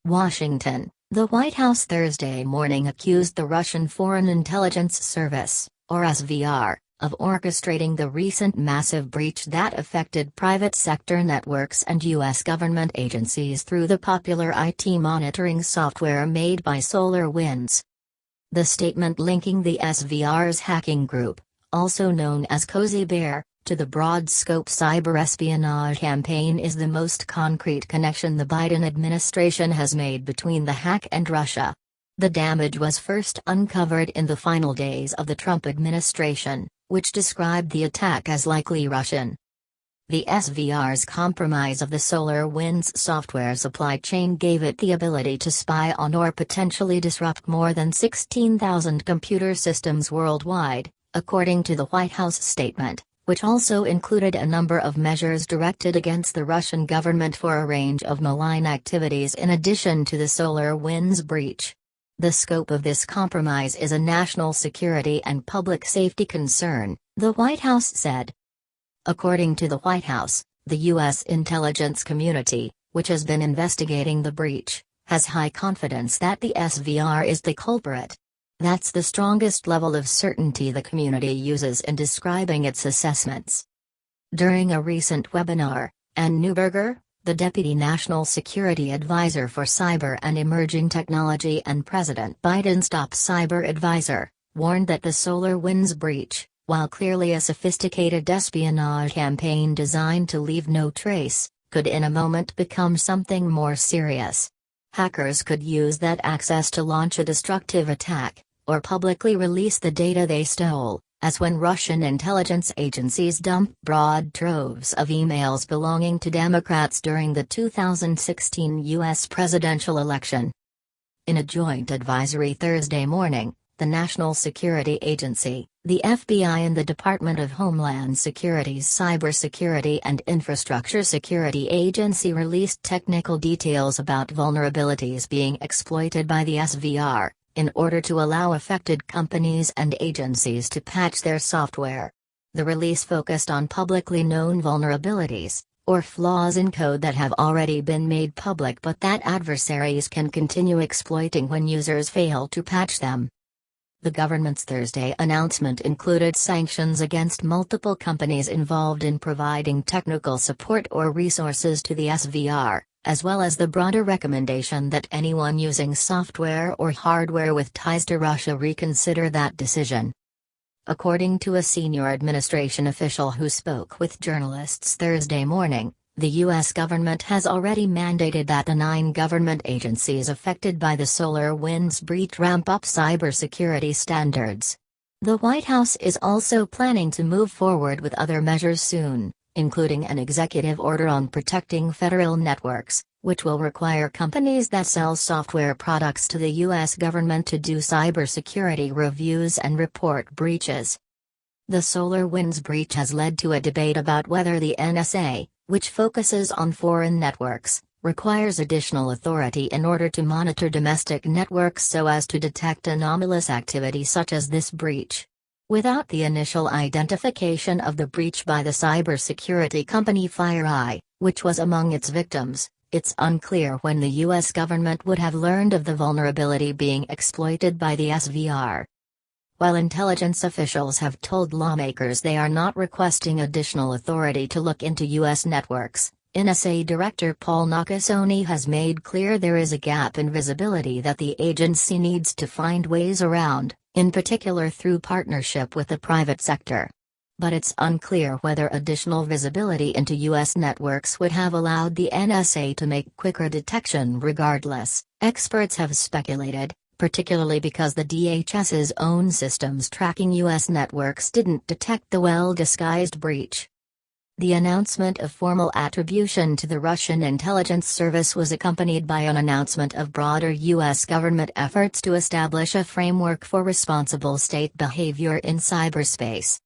Washington. The White House Thursday morning accused the Russian Foreign Intelligence Service, or SVR, of orchestrating the recent massive breach that affected private sector networks and U.S. government agencies through the popular IT monitoring software made by SolarWinds. The statement linking the SVR's hacking group, also known as Cozy Bear, to the broad-scope cyber espionage campaign is the most concrete connection the Biden administration has made between the hack and Russia. The damage was first uncovered in the final days of the Trump administration, which described the attack as likely Russian. The SVR's compromise of the SolarWinds software supply chain gave it the ability to spy on or potentially disrupt more than 16,000 computer systems worldwide, according to the White House statement, which also included a number of measures directed against the Russian government for a range of malign activities in addition to the SolarWinds breach. The scope of this compromise is a national security and public safety concern, the White House said. According to the White House, the U.S. intelligence community, which has been investigating the breach, has high confidence that the SVR is the culprit. That's the strongest level of certainty the community uses in describing its assessments. During a recent webinar, Ann Neuberger, the Deputy National Security Advisor for Cyber and Emerging Technology and President Biden's top cyber advisor, warned that the SolarWinds breach, while clearly a sophisticated espionage campaign designed to leave no trace, could in a moment become something more serious. Hackers could use that access to launch a destructive attack, or publicly release the data they stole, as when Russian intelligence agencies dumped broad troves of emails belonging to Democrats during the 2016 U.S. presidential election. In a joint advisory Thursday morning, the National Security Agency, the FBI and the Department of Homeland Security's Cybersecurity and Infrastructure Security Agency released technical details about vulnerabilities being exploited by the SVR, in order to allow affected companies and agencies to patch their software. The release focused on publicly known vulnerabilities, or flaws in code that have already been made public but that adversaries can continue exploiting when users fail to patch them. The government's Thursday announcement included sanctions against multiple companies involved in providing technical support or resources to the SVR, as well as the broader recommendation that anyone using software or hardware with ties to Russia reconsider that decision. According to a senior administration official who spoke with journalists Thursday morning, the U.S. government has already mandated that the 9 government agencies affected by the SolarWinds breach ramp up cybersecurity standards. The White House is also planning to move forward with other measures soon, including an executive order on protecting federal networks, which will require companies that sell software products to the U.S. government to do cybersecurity reviews and report breaches. The SolarWinds breach has led to a debate about whether the NSA, which focuses on foreign networks, requires additional authority in order to monitor domestic networks so as to detect anomalous activity such as this breach. Without the initial identification of the breach by the cybersecurity company FireEye, which was among its victims, it's unclear when the U.S. government would have learned of the vulnerability being exploited by the SVR. While intelligence officials have told lawmakers they are not requesting additional authority to look into U.S. networks, NSA Director Paul Nakasone has made clear there is a gap in visibility that the agency needs to find ways around, in particular through partnership with the private sector. But it's unclear whether additional visibility into U.S. networks would have allowed the NSA to make quicker detection regardless, experts have speculated, particularly because the DHS's own systems tracking U.S. networks didn't detect the well-disguised breach. The announcement of formal attribution to the Russian intelligence service was accompanied by an announcement of broader U.S. government efforts to establish a framework for responsible state behavior in cyberspace.